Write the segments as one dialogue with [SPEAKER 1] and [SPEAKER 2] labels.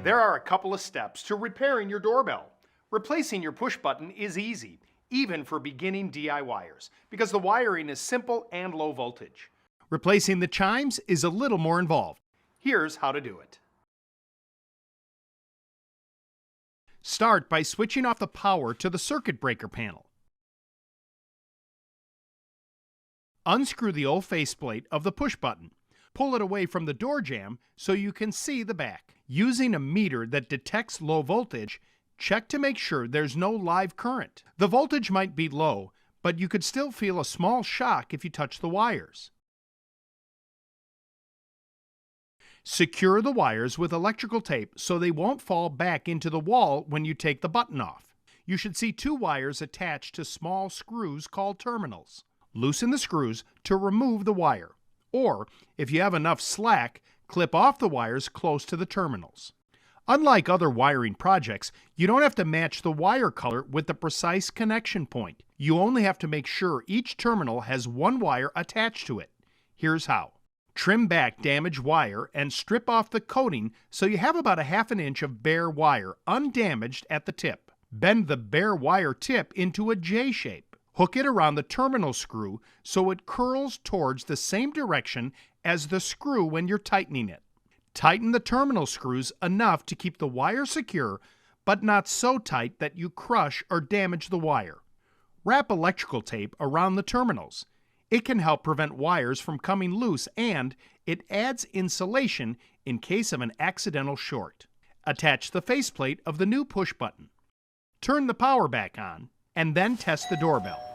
[SPEAKER 1] There are a couple of steps to repairing your doorbell. Replacing your push button is easy, even for beginning DIYers, because the wiring is simple and low voltage. Replacing the chimes is a little more involved. Here's how to do it. Start by switching off the power to the circuit breaker panel. Unscrew the old faceplate of the push button. Pull it away from the door jamb so you can see the back. Using a meter that detects low voltage, check to make sure there's no live current. The voltage might be low, but you could still feel a small shock if you touch the wires. Secure the wires with electrical tape so they won't fall back into the wall when you take the button off. You should see two wires attached to small screws called terminals. Loosen the screws to remove the wire, or if you have enough slack, clip off the wires close to the terminals. Unlike other wiring projects, you don't have to match the wire color with the precise connection point. You only have to make sure each terminal has one wire attached to it. Here's how. Trim back damaged wire and strip off the coating so you have about a ½ inch of bare wire, undamaged at the tip. Bend the bare wire tip into a J shape. Hook it around the terminal screw so it curls towards the same direction as the screw when you're tightening it. Tighten the terminal screws enough to keep the wire secure, but not so tight that you crush or damage the wire. Wrap electrical tape around the terminals. It can help prevent wires from coming loose, and it adds insulation in case of an accidental short. Attach the faceplate of the new push button. Turn the power back on, and then test the doorbell.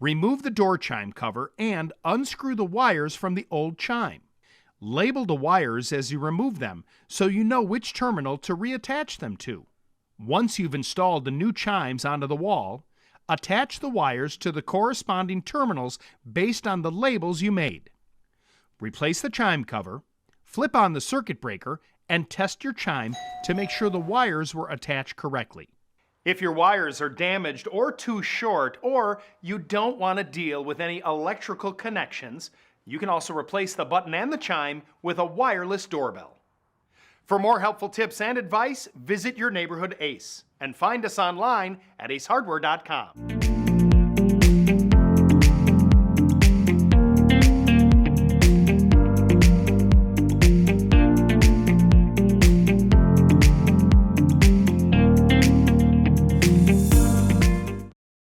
[SPEAKER 1] Remove the door chime cover and unscrew the wires from the old chime. Label the wires as you remove them so you know which terminal to reattach them to. Once you've installed the new chimes onto the wall, attach the wires to the corresponding terminals based on the labels you made. Replace the chime cover, flip on the circuit breaker, and test your chime to make sure the wires were attached correctly. If your wires are damaged or too short, or you don't want to deal with any electrical connections, you can also replace the button and the chime with a wireless doorbell. For more helpful tips and advice, visit your neighborhood Ace and find us online at acehardware.com.